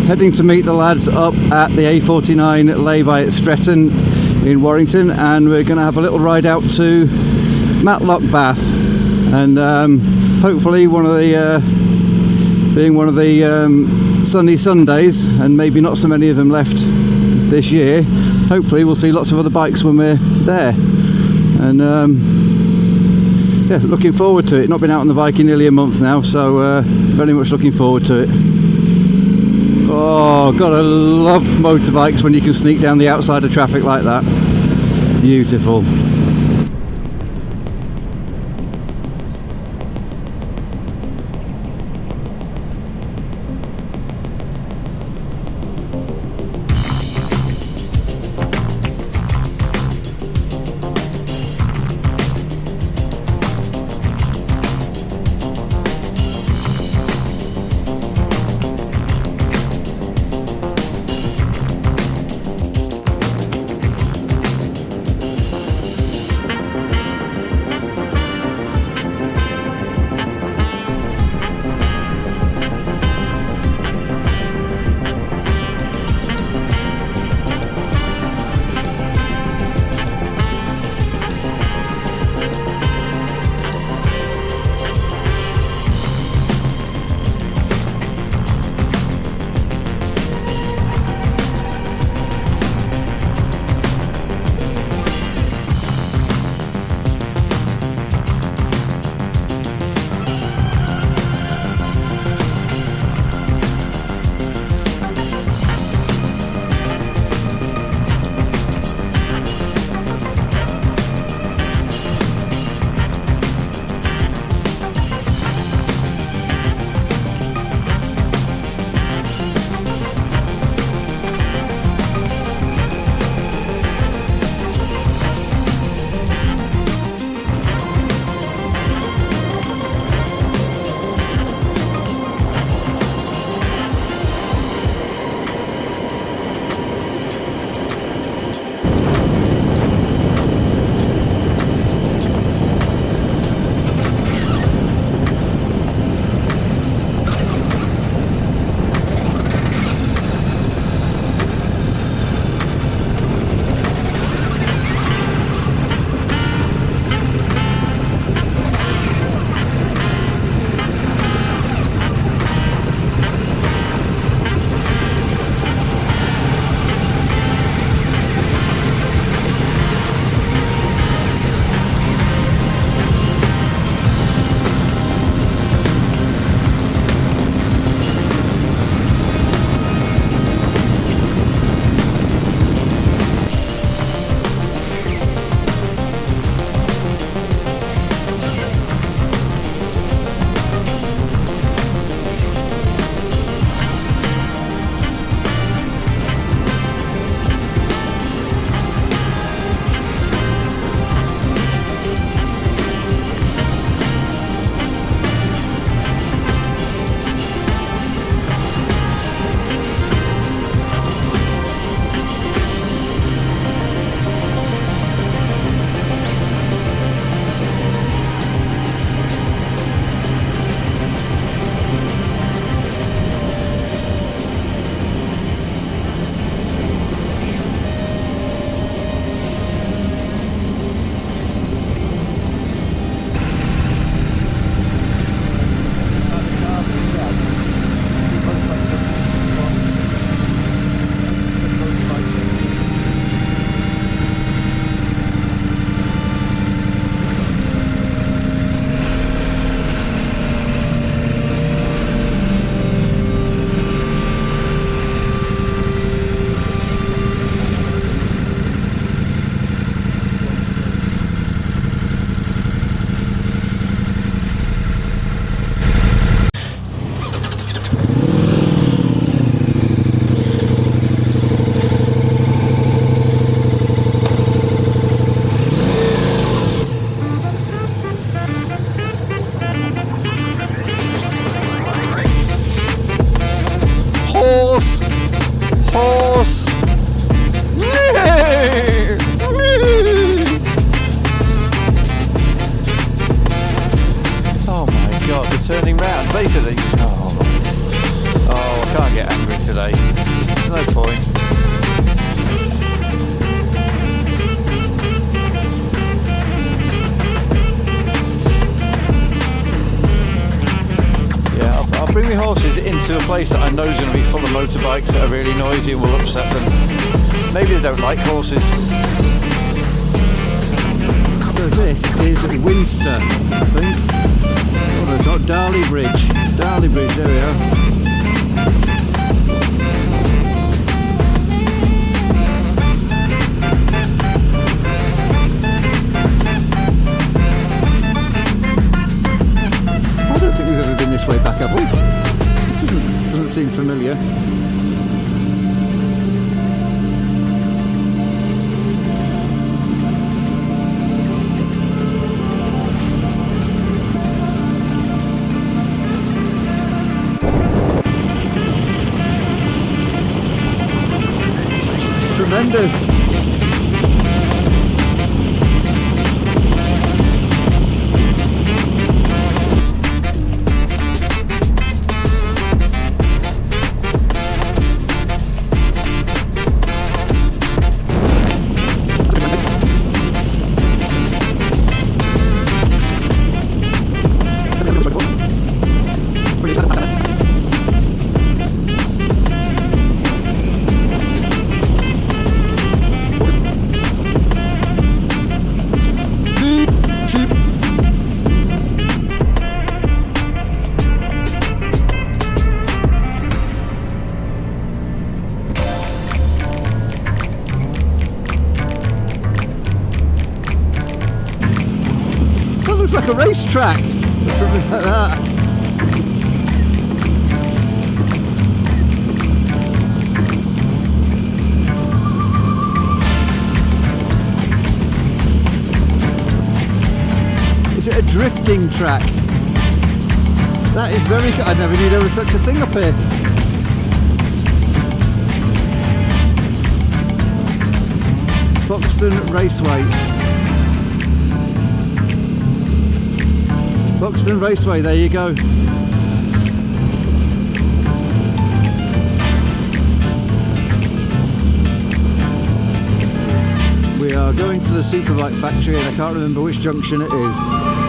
heading to meet the lads up at the A49 lay-by at Stretton in Warrington, and we're going to have a little ride out to Matlock Bath, and hopefully being one of the sunny Sundays, and maybe not so many of them left this year, hopefully we'll see lots of other bikes when we're there. And yeah, looking forward to it. Not been out on the bike in nearly a month now, so very much looking forward to it. Oh, gotta love motorbikes when you can sneak down the outside of traffic like that. Beautiful. turning round. Basically, I can't get angry to today. There's no point. Yeah, I'll bring my horses into a place that I know is going to be full of motorbikes that are really noisy and will upset them. Maybe they don't like horses. So this is Winster, I think. Oh, no, it's not Darley Bridge. Darley Bridge, there we are. I don't think we've ever been this way back, have we? This doesn't seem familiar. Tremendous. Like a racetrack or something like that. Is it a drifting track? That is very cool. I never knew there was such a thing up here. Buxton Raceway. Buxton Raceway, there you go. We are going to the Superbike factory and I can't remember which junction it is.